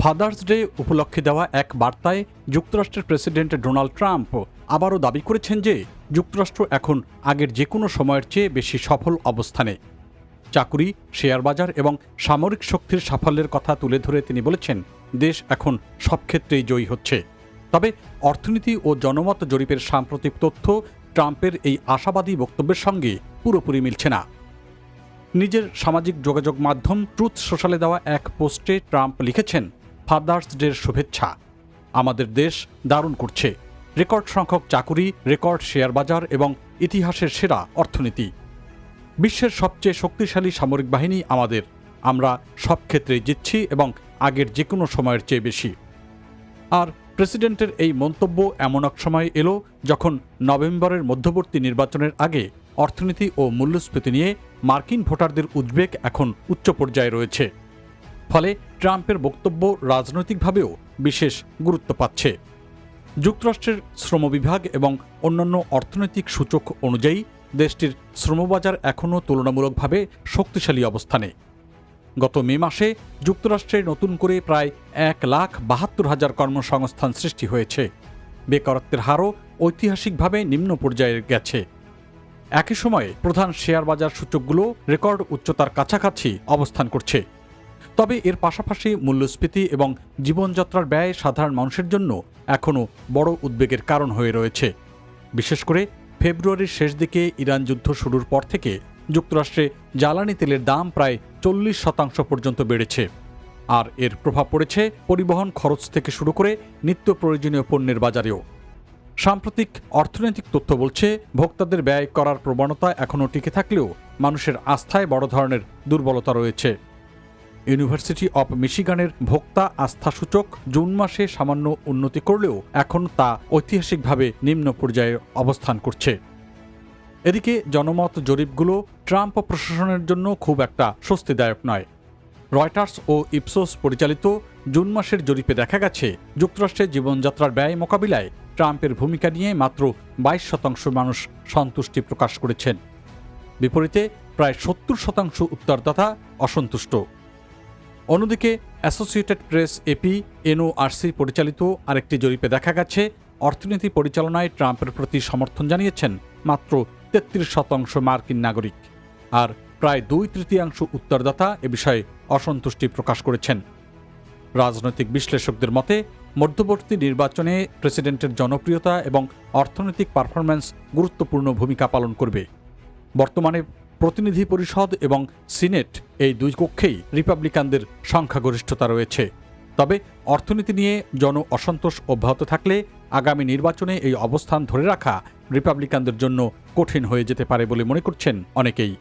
Father's day উপলক্ষে দেওয়া এক বার্তায় যুক্তরাষ্ট্রের প্রেসিডেন্ট ডোনাল্ড ট্রাম্প আবারও দাবি করেছেন যে যুক্তরাষ্ট্র এখন আগের যে কোনো সময়ের চেয়ে বেশি সফল অবস্থানে। চাকুরি, শেয়ার বাজার এবং সামরিক শক্তির সাফল্যের কথা তুলে ধরে তিনি বলেছেন, দেশ এখন সব ক্ষেত্রেই জয়ী হচ্ছে। তবে অর্থনীতি ও জনমত জরিপের সাম্প্রতিক তথ্য ট্রাম্পের এই আশাবাদী বক্তব্যের সঙ্গে পুরোপুরি মিলছে না। নিজের সামাজিক যোগাযোগ মাধ্যম ট্রুথ সোশ্যালে দেওয়া এক পোস্টে ট্রাম্প লিখেছেন, ফাদার্স ডের শুভেচ্ছা। আমাদের দেশ দারুণ করছে। রেকর্ড সংখ্যক চাকুরি, রেকর্ড শেয়ার বাজার এবং ইতিহাসের সেরা অর্থনীতি। বিশ্বের সবচেয়ে শক্তিশালী সামরিক বাহিনী আমাদের। আমরা সব ক্ষেত্রেই জিতছি এবং আগের যে কোনো সময়ের চেয়ে বেশি। আর প্রেসিডেন্টের এই মন্তব্য এমন এক সময় এলো যখন নভেম্বরের মধ্যবর্তী নির্বাচনের আগে অর্থনীতি ও মূল্যস্ফীতি নিয়ে মার্কিন ভোটারদের উদ্বেগ এখন উচ্চ পর্যায়ে রয়েছে। ফলে ট্রাম্পের বক্তব্য রাজনৈতিকভাবেও বিশেষ গুরুত্ব পাচ্ছে। যুক্তরাষ্ট্রের শ্রম বিভাগ এবং অন্যান্য অর্থনৈতিক সূচক অনুযায়ী দেশটির শ্রমবাজার এখনও তুলনামূলকভাবে শক্তিশালী অবস্থানে। গত মে মাসে যুক্তরাষ্ট্রে নতুন করে প্রায় 1,72,000 কর্মসংস্থান সৃষ্টি হয়েছে। বেকারত্বের হারও ঐতিহাসিকভাবে নিম্ন পর্যায়ে গেছে। একই সময়ে প্রধান শেয়ার বাজার সূচকগুলো রেকর্ড উচ্চতার কাছাকাছি অবস্থান করছে। তবে এর পাশাপাশি মূল্যস্ফীতি এবং জীবনযাত্রার ব্যয় সাধারণ মানুষের জন্য এখনও বড় উদ্বেগের কারণ হয়ে রয়েছে। বিশেষ করে ফেব্রুয়ারির শেষ দিকে ইরান যুদ্ধ শুরুর পর থেকে যুক্তরাষ্ট্রে জ্বালানি তেলের দাম প্রায় 40% পর্যন্ত বেড়েছে। আর এর প্রভাব পড়েছে পরিবহন খরচ থেকে শুরু করে নিত্য প্রয়োজনীয় পণ্যের বাজারেও। সাম্প্রতিক অর্থনৈতিক তথ্য বলছে, ভোক্তাদের ব্যয় করার প্রবণতা এখনও টিকে থাকলেও মানুষের আস্থায় বড় ধরনের দুর্বলতা রয়েছে। ইউনিভার্সিটি অব মিশিগানের ভোক্তা আস্থা সূচক জুন মাসে সামান্য উন্নতি করলেও এখন তা ঐতিহাসিকভাবে নিম্ন পর্যায়ে অবস্থান করছে। এদিকে জনমত জরিপগুলো ট্রাম্প প্রশাসনের জন্য খুব একটা স্বস্তিদায়ক নয়। রয়টার্স ও ইপসোস পরিচালিত জুন মাসের জরিপে দেখা গেছে, যুক্তরাষ্ট্রের জীবনযাত্রার ব্যয় মোকাবিলায় ট্রাম্পের ভূমিকা নিয়ে মাত্র 22% মানুষ সন্তুষ্টি প্রকাশ করেছেন। বিপরীতে প্রায় 70% উত্তরদাতা অসন্তুষ্ট। অন্যদিকে অ্যাসোসিয়েটেড প্রেস এপি এনওআরসি পরিচালিত আরেকটি জরিপে দেখা গেছে, অর্থনীতি পরিচালনায় ট্রাম্পের প্রতি সমর্থন জানিয়েছেন মাত্র 33% মার্কিন নাগরিক। আর প্রায় 2/3 উত্তরদাতা এ বিষয়ে অসন্তুষ্টি প্রকাশ করেছেন। রাজনৈতিক বিশ্লেষকদের মতে, মধ্যবর্তী নির্বাচনে প্রেসিডেন্টের জনপ্রিয়তা এবং অর্থনৈতিক পারফরম্যান্স গুরুত্বপূর্ণ ভূমিকা পালন করবে। বর্তমানে প্রতিনিধি পরিষদ এবং সিনেট এই দুই কক্ষেই রিপাবলিকানদের সংখ্যাগরিষ্ঠতা রয়েছে। তবে অর্থনীতি নিয়ে জন অসন্তোষ অব্যাহত থাকলে আগামী নির্বাচনে এই অবস্থান ধরে রাখা রিপাবলিকানদের জন্য কঠিন হয়ে যেতে পারে বলে মনে করছেন অনেকেই।